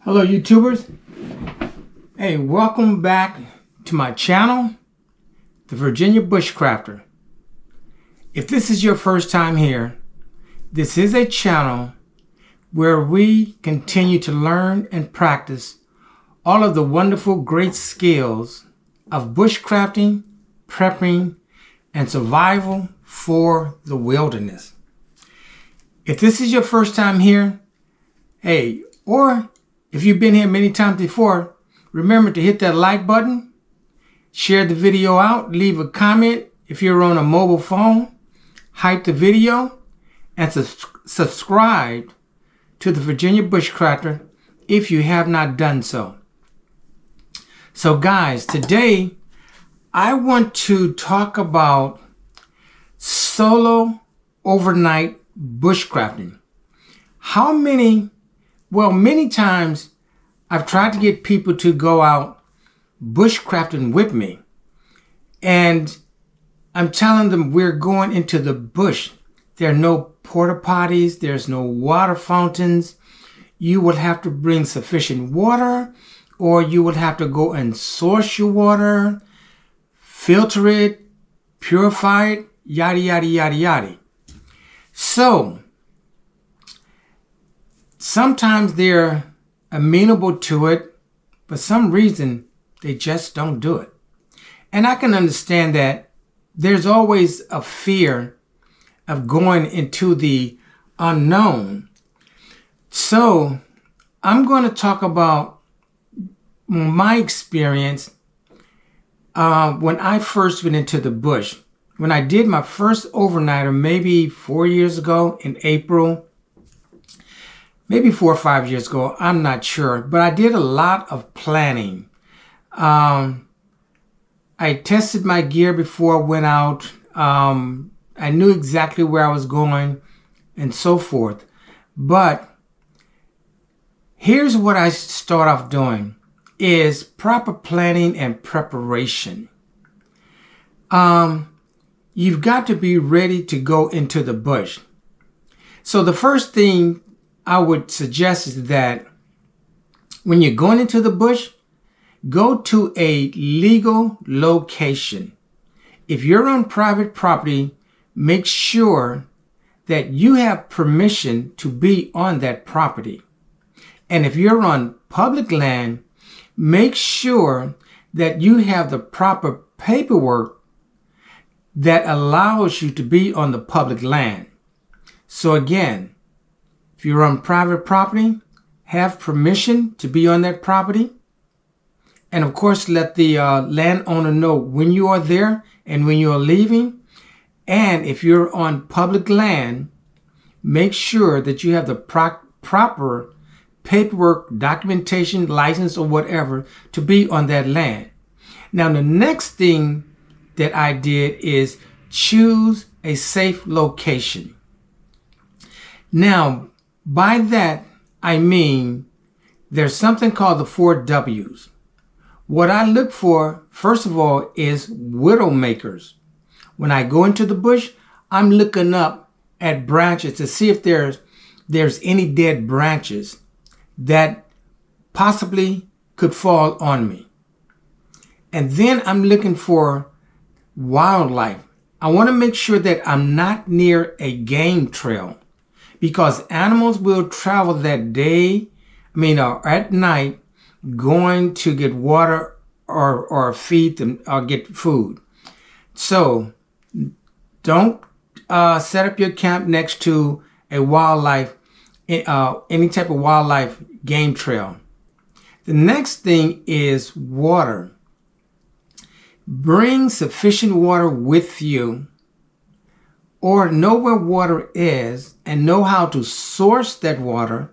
Hello YouTubers. Hey, welcome back to my channel, the Virginia Bushcrafter. If this is your first time here, this is a channel where we continue to learn and practice all of the wonderful, great skills of bushcrafting, prepping, and survival for the wilderness. If this is your first time here, hey, or if you've been here many times before, remember to hit that like button, share the video out, leave a comment if you're on a mobile phone, hype the video, and subscribe to the Virginia Bushcrafter if you have not done so. So guys, today I want to talk about solo overnight bushcrafting. Many times I've tried to get people to go out bushcrafting with me, and I'm telling them we're going into the bush. There are no porta potties, there's no water fountains. You will have to bring sufficient water, or you will have to go and source your water, filter it, purify it, yada, yada, yada, yada. So sometimes they're amenable to it, but for some reason they just don't do it. And I can understand that. There's always a fear of going into the unknown. So I'm going to talk about my experience when I first went into the bush. When I did my first overnighter, maybe 4 years ago in April, maybe 4 or 5 years ago, I'm not sure, but I did a lot of planning. I tested my gear before I went out. I knew exactly where I was going and so forth. But here's what I start off doing is proper planning and preparation. You've got to be ready to go into the bush. So the first thing I would suggest is that when you're going into the bush, go to a legal location. If you're on private property, make sure that you have permission to be on that property. And if you're on public land, make sure that you have the proper paperwork that allows you to be on the public land. So again, if you're on private property, have permission to be on that property. And of course, let the landowner know when you are there and when you are leaving. And if you're on public land, make sure that you have the proper paperwork, documentation, license, or whatever to be on that land. Now, the next thing that I did is choose a safe location. Now, by that, I mean there's something called the 4 W's. What I look for, first of all, is widow makers. When I go into the bush, I'm looking up at branches to see if there's any dead branches that possibly could fall on me. And then I'm looking for wildlife. I want to make sure that I'm not near a game trail, because animals will travel that day, or at night, going to get water or feed them or get food. So don't set up your camp next to a wildlife, any type of wildlife game trail. The next thing is water. Bring sufficient water with you, or know where water is and know how to source that water,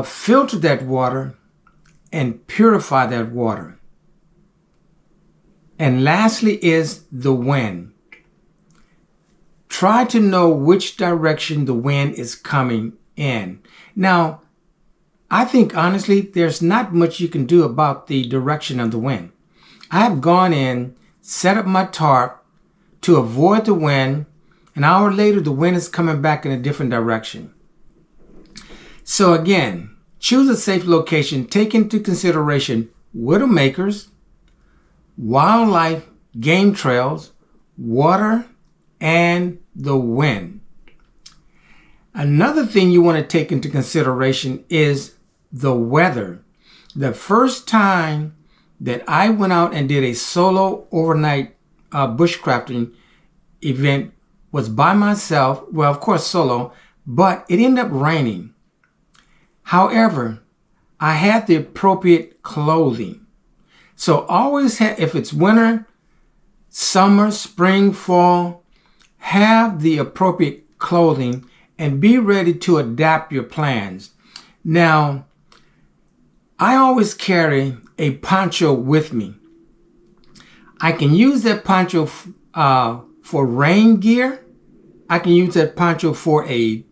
filter that water, and purify that water. And lastly is the wind. Try to know which direction the wind is coming in. Now, I think honestly, there's not much you can do about the direction of the wind. I have gone in, set up my tarp to avoid the wind. An hour later, the wind is coming back in a different direction. So again, choose a safe location. Take into consideration widowmakers, wildlife, game trails, water, and the wind. Another thing you want to take into consideration is the weather. The first time that I went out and did a solo overnight bushcrafting event was by myself. Well, of course, solo, but it ended up raining. However, I had the appropriate clothing. So always have, if it's winter, summer, spring, fall, have the appropriate clothing and be ready to adapt your plans. Now, I always carry a poncho with me. I can use that poncho for rain gear. I can use that poncho for a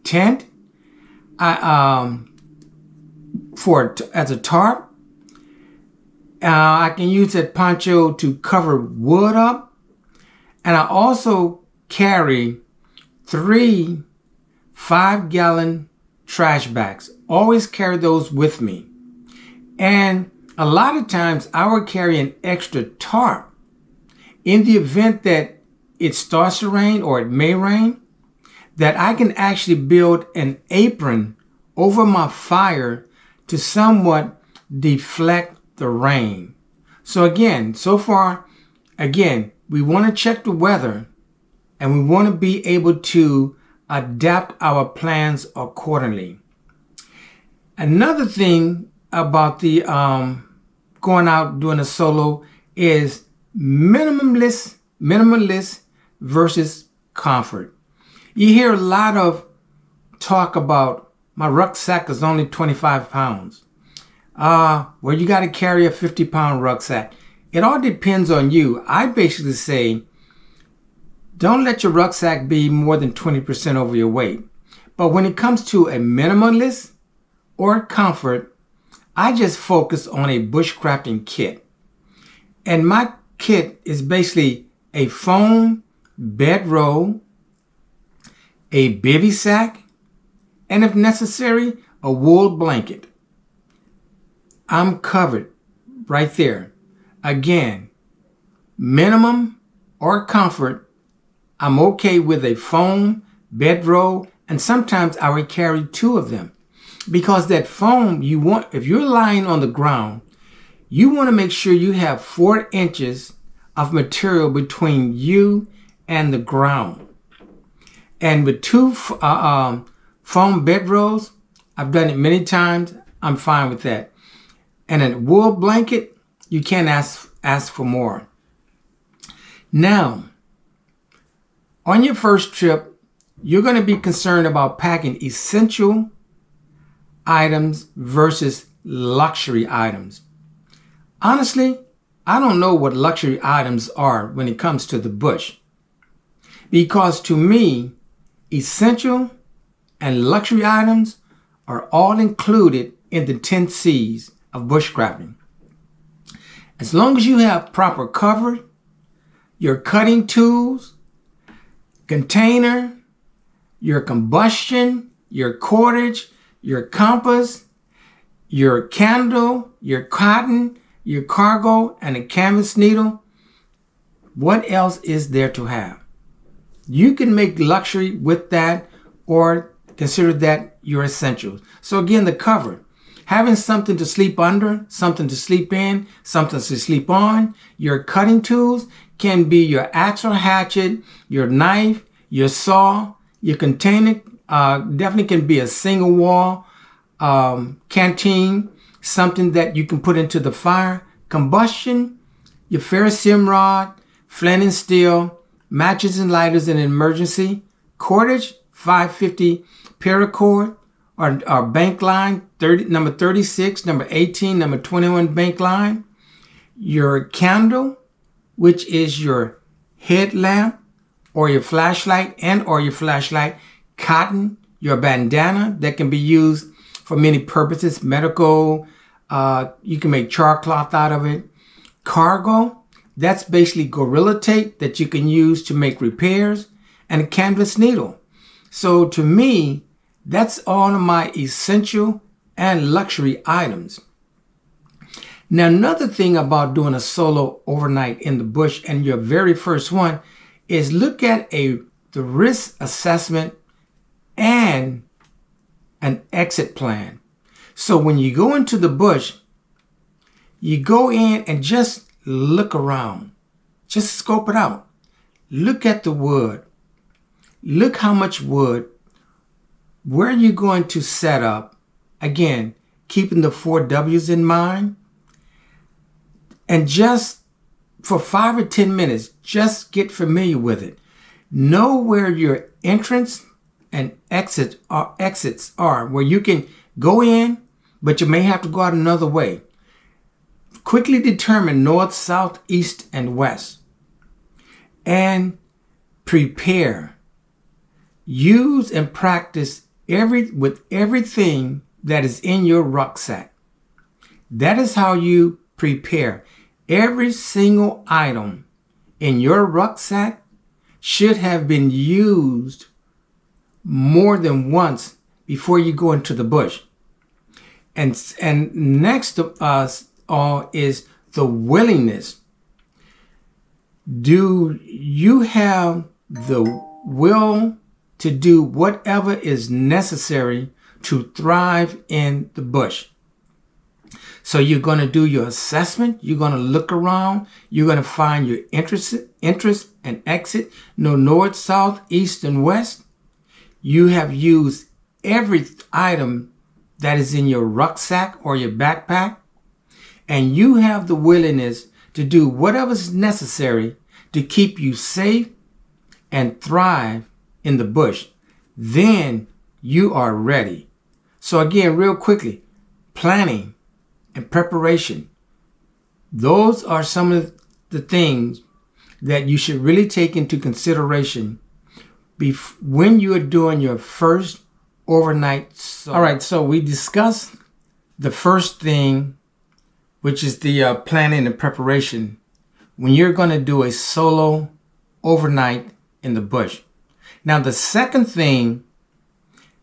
tent. As a tarp. I can use that poncho to cover wood up. And I also carry 3 5-gallon trash bags. Always carry those with me. And a lot of times I will carry an extra tarp in the event that it starts to rain or it may rain, that I can actually build an apron over my fire to somewhat deflect the rain. So again, so far, we want to check the weather and we want to be able to adapt our plans accordingly. Another thing about the going out doing a solo is minimalist versus comfort. You hear a lot of talk about my rucksack is only 25 pounds. Well, you got to carry a 50-pound rucksack. It all depends on you. I basically say, don't let your rucksack be more than 20% over your weight. But when it comes to a minimalist or comfort, I just focus on a bushcrafting kit. And my kit is basically a foam bedroll, a bivy sack, and if necessary, a wool blanket. I'm covered right there. Again, minimum or comfort, I'm okay with a foam bedroll, and sometimes I would carry 2 of them. Because that foam, if you're lying on the ground, you want to make sure you have 4 inches of material between you and the ground. And with 2 foam bedrolls, I've done it many times, I'm fine with that. And a wool blanket, you can't ask for more. Now, on your first trip, you're going to be concerned about packing essential items versus luxury items. Honestly, I don't know what luxury items are when it comes to the bush. Because to me, essential and luxury items are all included in the 10 C's of bushcrafting. As long as you have proper cover, your cutting tools, container, your combustion, your cordage, your compass, your candle, your cotton, your cargo, and a canvas needle, what else is there to have? You can make luxury with that or consider that your essentials. So again, the cover. Having something to sleep under, something to sleep in, something to sleep on. Your cutting tools can be your axe or hatchet, your knife, your saw. Your container definitely can be a single wall canteen, something that you can put into the fire. Combustion, your ferrocerium rod, flint and steel, matches and lighters in an emergency. Cordage, 550 paracord or bank line, number 36, number 18, number 21 bank line. Your candle, which is your headlamp or your flashlight cotton, your bandana that can be used for many purposes, medical, you can make char cloth out of it. Cargo, that's basically Gorilla Tape that you can use to make repairs, and a canvas needle. So to me, That's all of my essential and luxury items. Now, another thing about doing a solo overnight in the bush, and your very first one, is look at the risk assessment and an exit plan. So when you go into the bush, you go in and just look around. Just scope it out. Look at the wood. Look how much wood, where you're going to set up. Again, keeping the 4 W's in mind. And just for 5 or 10 minutes, just get familiar with it. Know where your entrance and exits are, where you can go in, but you may have to go out another way. Quickly determine north, south, east, and west. And prepare. Use and practice with everything that is in your rucksack. That is how you prepare. Every single item in your rucksack should have been used more than once before you go into the bush. And next to us all is the willingness. Do you have the will to do whatever is necessary to thrive in the bush? So you're going to do your assessment. You're going to look around. You're going to find your interest and exit. No north, south, east, and west. You have used every item that is in your rucksack or your backpack. And you have the willingness to do whatever is necessary to keep you safe and thrive in the bush. Then you are ready. So again, real quickly, planning and preparation. Those are some of the things that you should really take into consideration when you are doing your first overnight solo. All right, so we discussed the first thing, which is the planning and preparation when you're going to do a solo overnight in the bush. Now, the second thing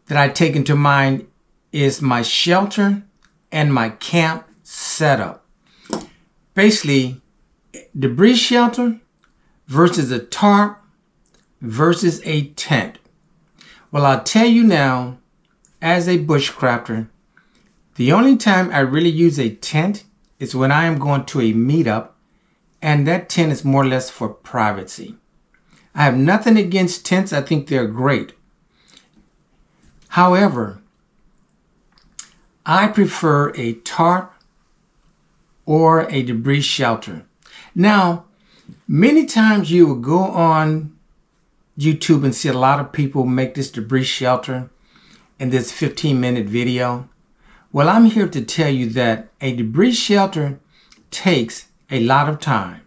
that I take into mind is my shelter and my camp setup. Basically, debris shelter versus a tarp versus a tent. Well, I'll tell you now, as a bushcrafter, the only time I really use a tent is when I am going to a meetup, and that tent is more or less for privacy. I have nothing against tents. I think they're great. However, I prefer a tarp or a debris shelter. Now, many times you will go on YouTube and see a lot of people make this debris shelter in this 15-minute video. Well, I'm here to tell you that a debris shelter takes a lot of time.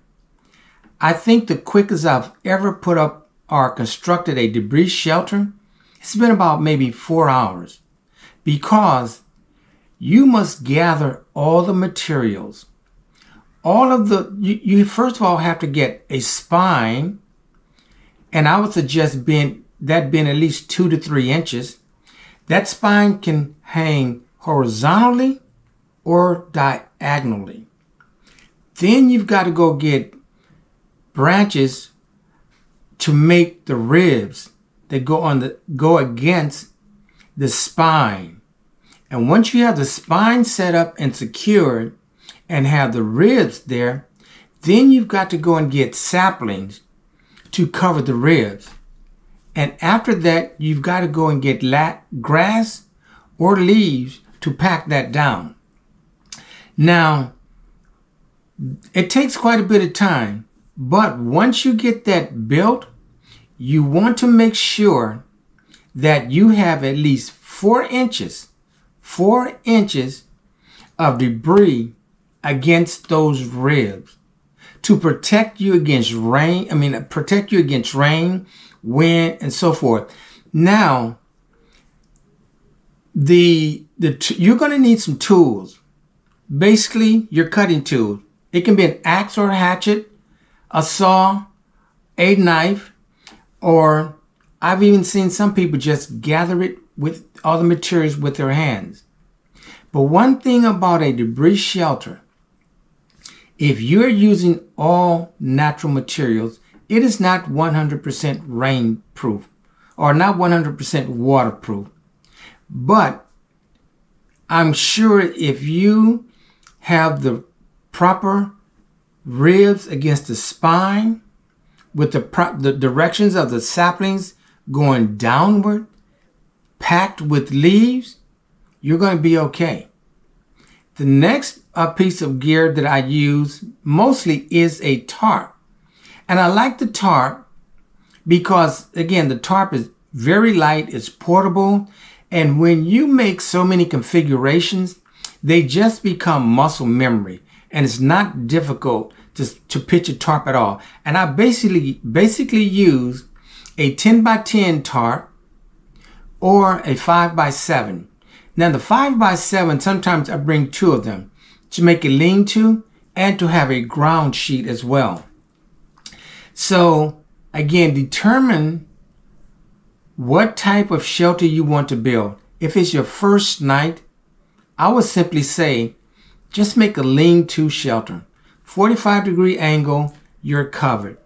I think the quickest I've ever put up or constructed a debris shelter, it's been about maybe 4 hours, because you must gather all the materials. You first of all have to get a spine, and I would suggest that being at least 2 to 3 inches. That spine can hang horizontally or diagonally. Then you've got to go get branches to make the ribs that go against the spine. And once you have the spine set up and secured and have the ribs there, then you've got to go and get saplings to cover the ribs. And after that, you've got to go and get grass or leaves to pack that down. Now, it takes quite a bit of time, but once you get that built, you want to make sure that you have at least 4 inches of debris against those ribs to protect you against rain, wind, and so forth. Now, you're going to need some tools. Basically, your cutting tool. It can be an axe or a hatchet, a saw, a knife, or I've even seen some people just gather it with all the materials with their hands. But one thing about a debris shelter, if you're using all natural materials, it is not 100% rainproof or not 100% waterproof. But I'm sure if you have the proper ribs against the spine, with the directions of the saplings going downward, packed with leaves, you're going to be okay. The next piece of gear that I use mostly is a tarp. And I like the tarp because, again, the tarp is very light, it's portable, and when you make so many configurations, they just become muscle memory, and it's not difficult to pitch a tarp at all. And I basically use a 10x10 tarp or a 5x7. Now the 5x7, sometimes I bring two of them to make a lean-to and to have a ground sheet as well. So again, determine what type of shelter you want to build. If it's your first night, I would simply say, just make a lean-to shelter. 45-degree angle, you're covered.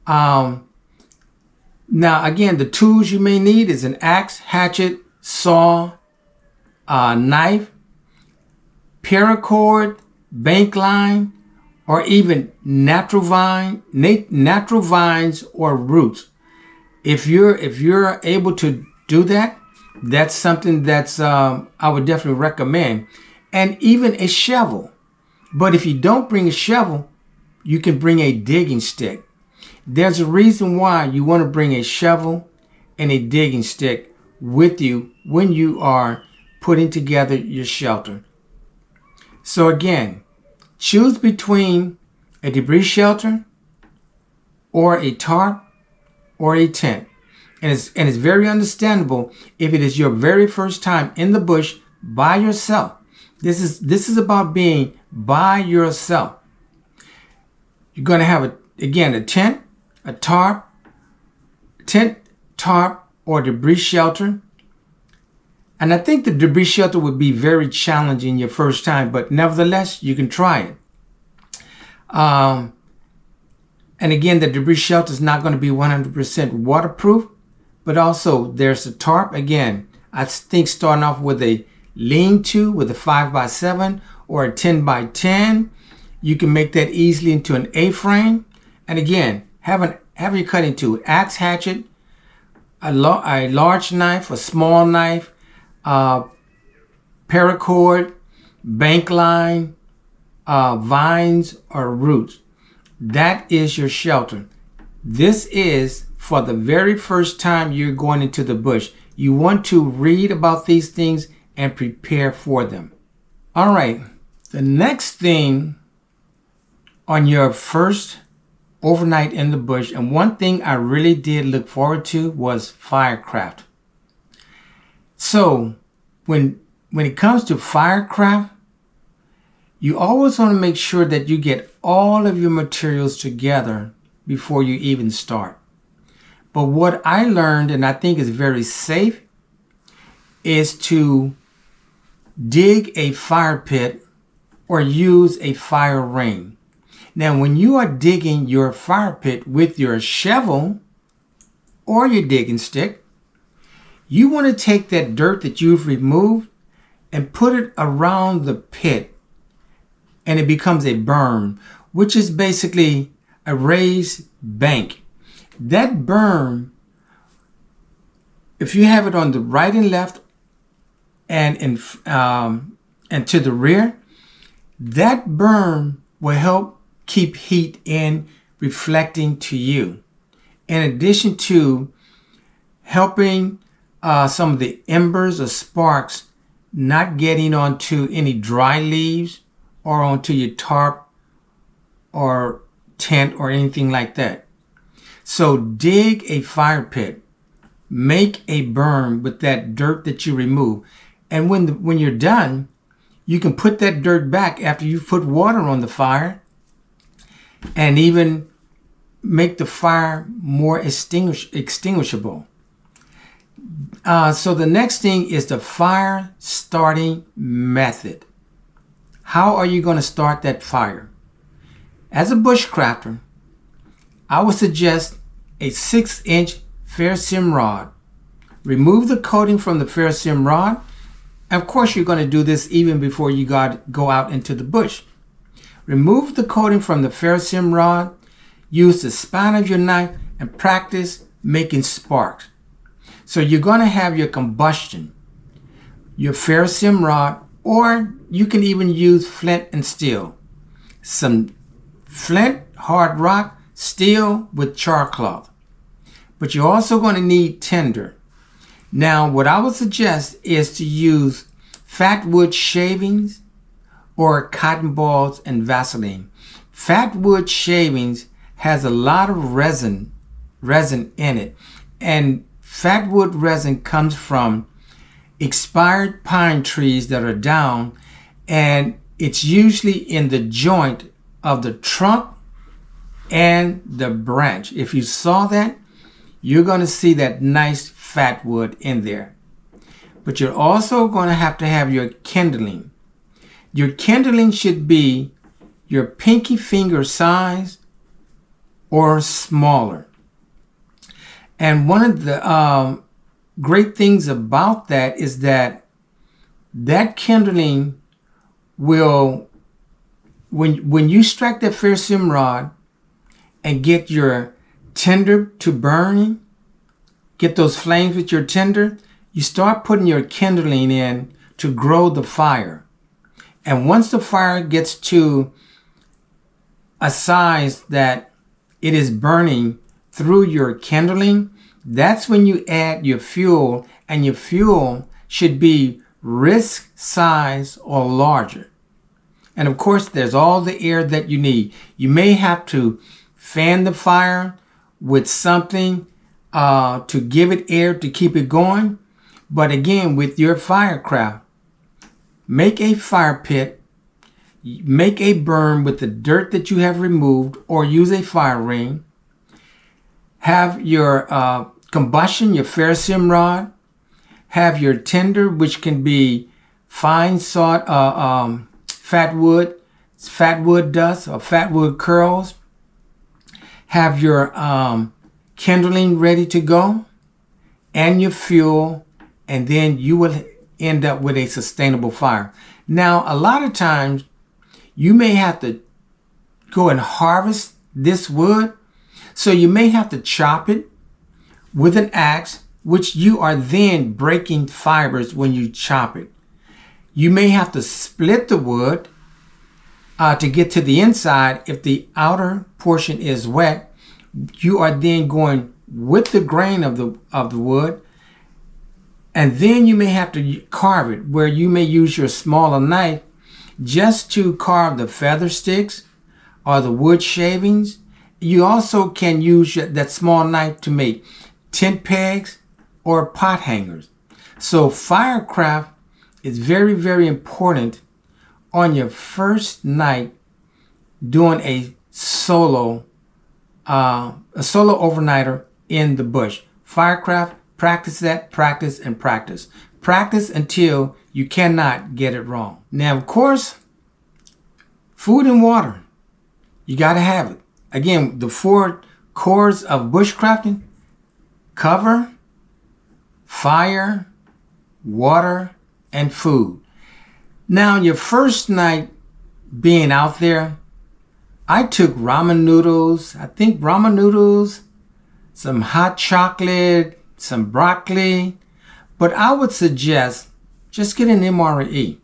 Now again, the tools you may need is an axe, hatchet, saw, knife, paracord, bank line, or even natural vines or roots. If you're able to do that, that's something that's I would definitely recommend. And even a shovel. But if you don't bring a shovel, you can bring a digging stick. There's a reason why you want to bring a shovel and a digging stick with you when you are putting together your shelter. So again, choose between a debris shelter or a tarp or a tent. And it's very understandable if it is your very first time in the bush by yourself. This is about being by yourself. You're going to have a tent, a tarp, or debris shelter. And I think the debris shelter would be very challenging your first time, but nevertheless, you can try it. And again, the debris shelter is not going to be 100% waterproof, but also there's a tarp. Again, I think starting off with a lean-to with a 5x7 or a 10x10, you can make that easily into an A-frame. And again, have your cutting tool, axe, hatchet, a large knife, a small knife, paracord, bank line, vines or roots. That is your shelter. This is for the very first time you're going into the bush. You want to read about these things and prepare for them. All right, the next thing on your first overnight in the bush, and one thing I really did look forward to was Firecraft. So when it comes to Firecraft, you always want to make sure that you get all of your materials together before you even start. But what I learned, and I think is very safe, is to dig a fire pit or use a fire ring. Now, when you are digging your fire pit with your shovel or your digging stick, you want to take that dirt that you've removed and put it around the pit, and it becomes a berm, which is basically a raised bank. That berm, if you have it on the right and left and to the rear, that berm will help keep heat in, reflecting to you. In addition to helping some of the embers or sparks not getting onto any dry leaves or onto your tarp or tent or anything like that. So dig a fire pit, make a berm with that dirt that you remove. And when you're done, you can put that dirt back after you've put water on the fire and even make the fire more extinguishable. So the next thing is the fire starting method. How are you going to start that fire? As a bushcrafter, I would suggest a 6-inch ferrocerium rod. Remove the coating from the ferrocerium rod. Of course, you're going to do this even before you go out into the bush. Remove the coating from the ferrocerium rod. Use the spine of your knife and practice making sparks. So you're going to have your combustion, your ferrocerium rod, or you can even use flint and steel. Some flint, hard rock, steel with char cloth. But you're also going to need tinder. Now, what I would suggest is to use fat wood shavings or cotton balls and Vaseline. Fat wood shavings has a lot of resin in it, and fat wood resin comes from expired pine trees that are down, and it's usually in the joint of the trunk and the branch. If you saw that, you're going to see that nice fat wood in there. But you're also going to have your kindling. Your kindling should be your pinky finger size or smaller. And one of the great things about that is that kindling will, when you strike that ferrocerium rod and get your tinder to burning, get those flames with your tinder, you start putting your kindling in to grow the fire. And once the fire gets to a size that it is burning through your kindling, that's when you add your fuel, and your fuel should be wrist size or larger. And of course, there's all the air that you need. You may have to fan the fire with something to give it air to keep it going. But again, with your Firecraft, make a fire pit, make a burn with the dirt that you have removed, or use a fire ring. Have your combustion, your ferrocerium rod. Have your tinder, which can be fine sawed fat wood dust or fat wood curls. Have your kindling ready to go and your fuel, and then you will end up with a sustainable fire. Now, a lot of times you may have to go and harvest this wood, so you may have to chop it with an axe, which you are then breaking fibers when you chop it. You may have to split the wood to get to the inside. If the outer portion is wet, you are then going with the grain of the wood, and then you may have to carve it, where you may use your smaller knife just to carve the feather sticks or the wood shavings. You also can use that small knife to make tent pegs or pot hangers. So Firecraft is very, very important on your first night doing a solo overnighter in the bush. Firecraft, practice that, practice and practice. Practice until you cannot get it wrong. Now, of course, food and water, you got to have it. Again, the 4 cores of bushcrafting: cover, fire, water, and food. Now, your first night being out there, I took ramen noodles, some hot chocolate, some broccoli, but I would suggest just get an MRE.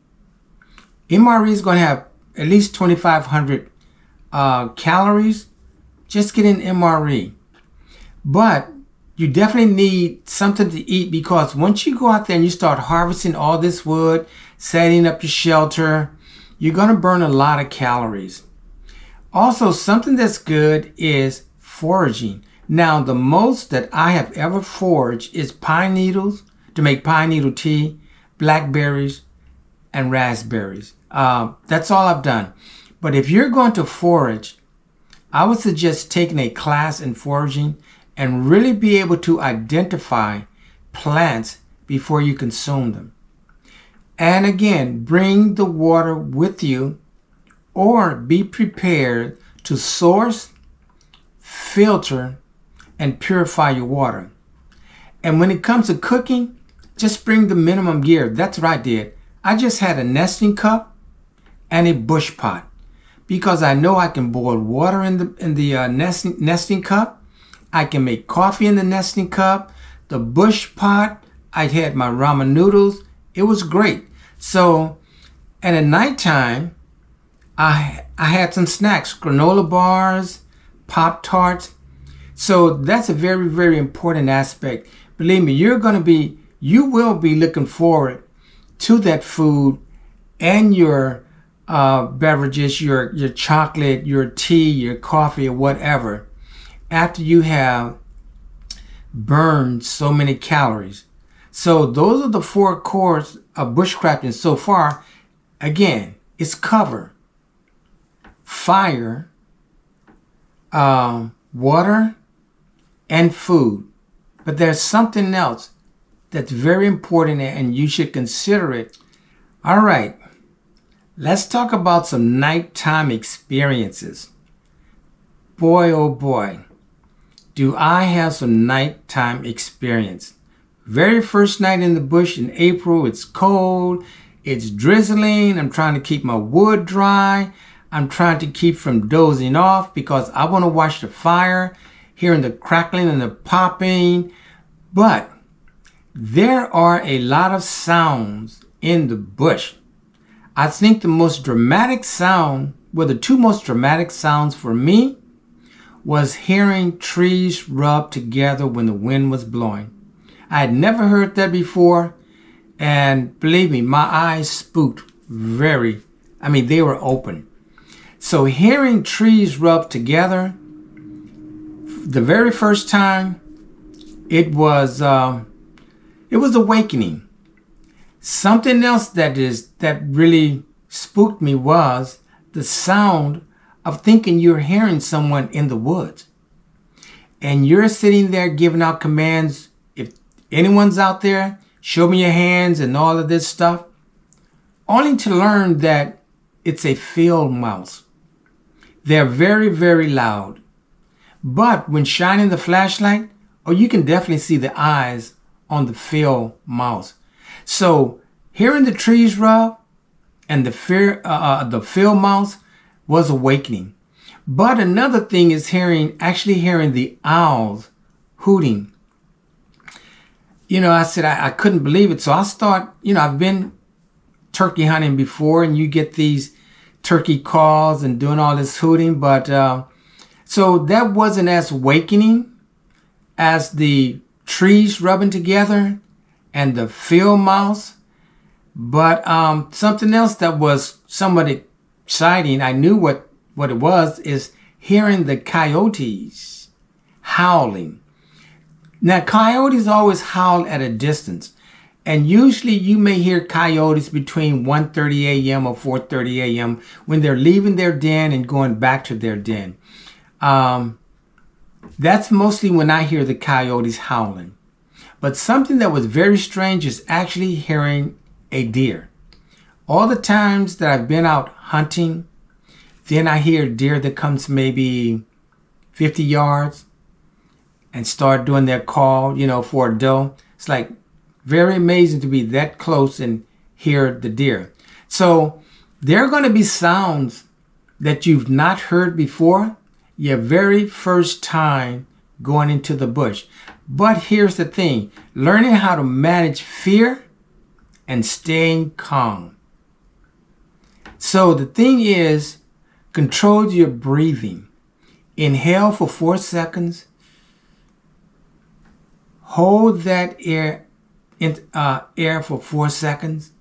MRE is going to have at least 2,500 calories. Just get an MRE. But you definitely need something to eat, because once you go out there and you start harvesting all this wood, setting up your shelter, you're going to burn a lot of calories. Also, something that's good is foraging. Now, the most that I have ever foraged is pine needles to make pine needle tea, blackberries, and raspberries. That's all I've done. But if you're going to forage, I would suggest taking a class in foraging and really be able to identify plants before you consume them. And again, bring the water with you or be prepared to source, filter, and purify your water. And when it comes to cooking, just bring the minimum gear. That's what I did. I just had a nesting cup and a bush pot because I know I can boil water in the nesting cup. I can make coffee in the nesting cup. The bush pot, I had my ramen noodles. It was great. So, and at nighttime, I had some snacks, granola bars, Pop-Tarts. So that's a very, very important aspect. Believe me, you will be looking forward to that food and your beverages, your chocolate, your tea, your coffee, or whatever, after you have burned so many calories. So those are the 4 cores of bushcrafting so far. Again, it's cover, fire, water, and food. But there's something else that's very important and you should consider it. All right, let's talk about some nighttime experiences. Boy, oh boy, do I have some nighttime experience. Very first night in the bush in April, it's cold, it's drizzling, I'm trying to keep my wood dry, I'm trying to keep from dozing off because I want to watch the fire, hearing the crackling and the popping. But there are a lot of sounds in the bush. I think the most dramatic sound, well, the 2 most dramatic sounds for me was hearing trees rub together when the wind was blowing. I had never heard that before, and believe me, my eyes spooked they were open. So hearing trees rub together, the very first time, it was awakening. Something else that really spooked me was the sound of thinking you're hearing someone in the woods. And you're sitting there giving out commands. If anyone's out there, show me your hands and all of this stuff. Only to learn that it's a field mouse. They're very, very loud. But when shining the flashlight, you can definitely see the eyes on the field mouse. So hearing the trees rub and the field mouse was awakening. But another thing is actually hearing the owls hooting. I said I couldn't believe it. So I start, I've been turkey hunting before and you get these turkey calls and doing all this hooting. But so that wasn't as awakening as the trees rubbing together and the field mouse. But something else that was somewhat exciting, I knew what it was, is hearing the coyotes howling. Now, coyotes always howl at a distance. And usually you may hear coyotes between 1:30 a.m. or 4:30 a.m. when they're leaving their den and going back to their den. That's mostly when I hear the coyotes howling. But something that was very strange is actually hearing a deer. All the times that I've been out hunting, then I hear a deer that comes maybe 50 yards and start doing their call, for a doe. It's like very amazing to be that close and hear the deer. So there are going to be sounds that you've not heard before your very first time going into the bush. But here's the thing, learning how to manage fear and staying calm. So the thing is, control your breathing. Inhale for 4 seconds. Hold that air for 4 seconds.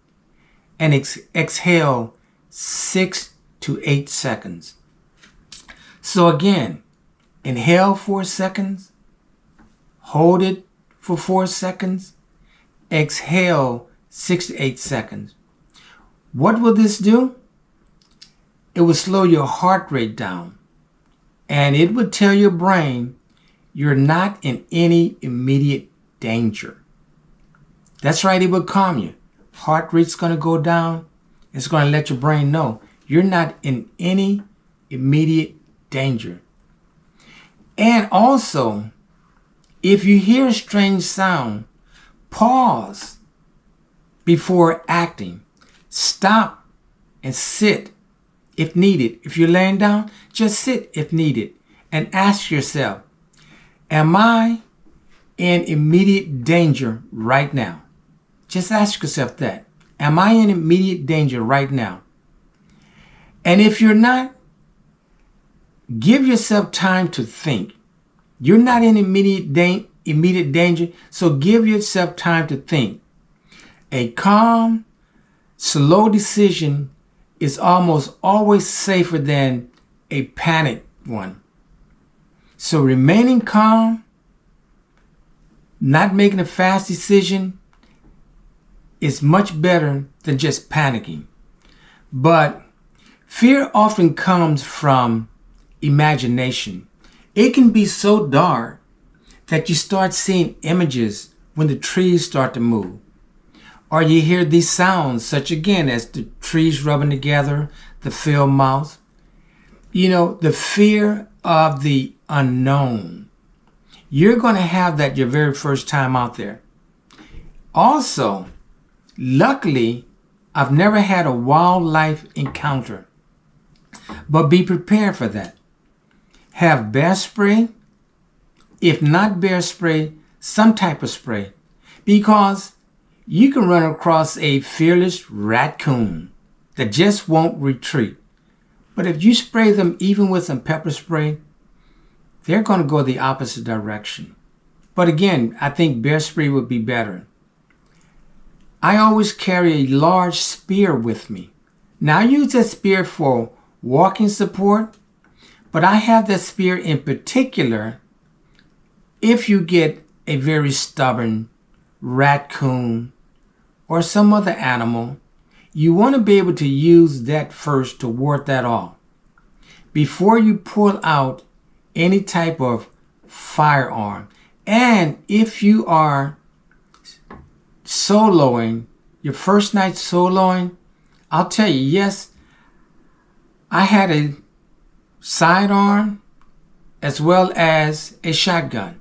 And exhale 6 to 8 seconds. So again, inhale 4 seconds. Hold it for 4 seconds. Exhale 6 to 8 seconds. What will this do? It will slow your heart rate down. And it would tell your brain you're not in any immediate danger. That's right, it will calm you. Heart rate's going to go down. It's going to let your brain know you're not in any immediate danger. And also, if you hear a strange sound, pause before acting. Stop and sit if needed. If you're laying down, just sit if needed and ask yourself, am I in immediate danger right now? Just ask yourself that. Am I in immediate danger right now? And if you're not, give yourself time to think. You're not in immediate danger, so give yourself time to think. A calm, slow decision is almost always safer than a panicked one. So remaining calm, not making a fast decision, is much better than just panicking. But fear often comes from imagination. It can be so dark that you start seeing images when the trees start to move. Or you hear these sounds, such again as the trees rubbing together, the field mouse. You know, the fear of the unknown. You're going to have that your very first time out there. Also, luckily, I've never had a wildlife encounter. But be prepared for that. Have bear spray. If not bear spray, some type of spray. Because you can run across a fearless raccoon that just won't retreat. But if you spray them even with some pepper spray, they're going to go the opposite direction. But again, I think bear spray would be better. I always carry a large spear with me. Now I use that spear for walking support, but I have that spear in particular if you get a very stubborn raccoon or some other animal. You want to be able to use that first to ward that off before you pull out any type of firearm. And if you are soloing, your first night soloing, I'll tell you, yes, I had a sidearm as well as a shotgun.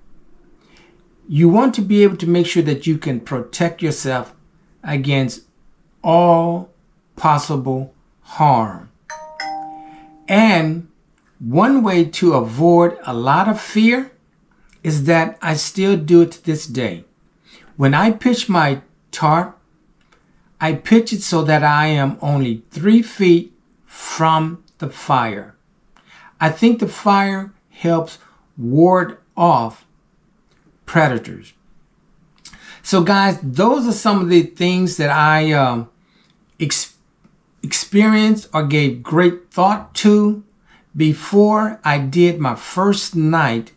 You want to be able to make sure that you can protect yourself against all possible harm. And one way to avoid a lot of fear is that I still do it to this day. When I pitch my tarp, I pitch it so that I am only 3 feet from the fire. I think the fire helps ward off predators. So guys, those are some of the things that I experienced or gave great thought to before I did my first night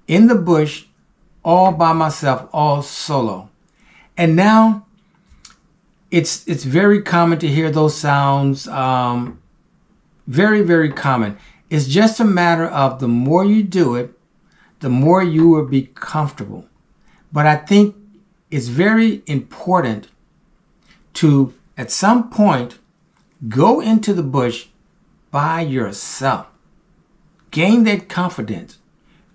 in the bush all by myself, all solo. And now it's very common to hear those sounds. Very, very common. It's just a matter of the more you do it, the more you will be comfortable. But I think it's very important to, at some point, go into the bush by yourself. Gain that confidence.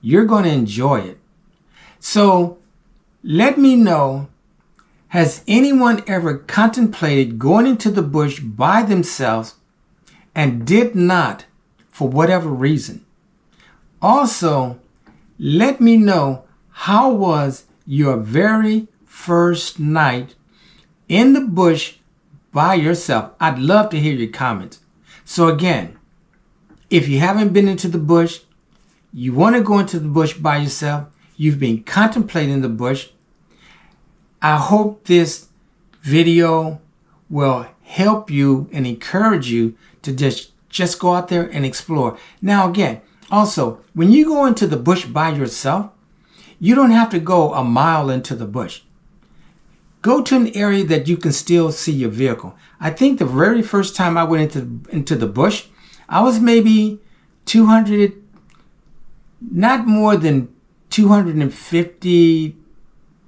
You're going to enjoy it. So let me know, has anyone ever contemplated going into the bush by themselves and did not for whatever reason? Also, let me know, how was your very first night in the bush by yourself? I'd love to hear your comments. So again, if you haven't been into the bush, you want to go into the bush by yourself, you've been contemplating the bush, I hope this video will help you and encourage you to just go out there and explore. Now again, also, when you go into the bush by yourself, you don't have to go a mile into the bush. Go to an area that you can still see your vehicle. I think the very first time I went into the bush, I was maybe 200, not more than 250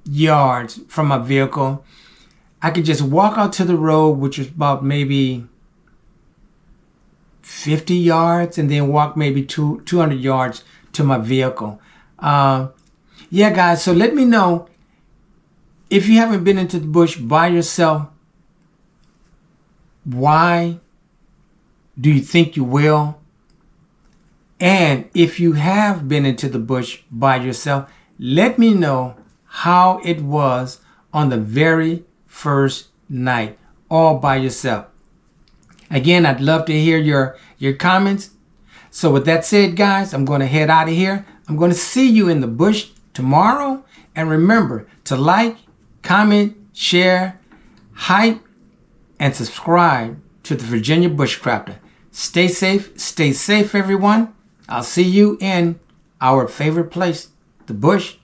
yards from my vehicle. I could just walk out to the road, which is about maybe 50 yards, and then walk maybe 200 yards to my vehicle. Yeah, guys, so let me know if you haven't been into the bush by yourself. Why do you think you will? And if you have been into the bush by yourself, let me know how it was on the very first night, all by yourself. Again, I'd love to hear your comments. So with that said, guys, I'm going to head out of here. I'm going to see you in the bush tomorrow. And remember to like, comment, share, hype, and subscribe to the Virginia Bushcrafter. Stay safe, everyone. I'll see you in our favorite place, the bush.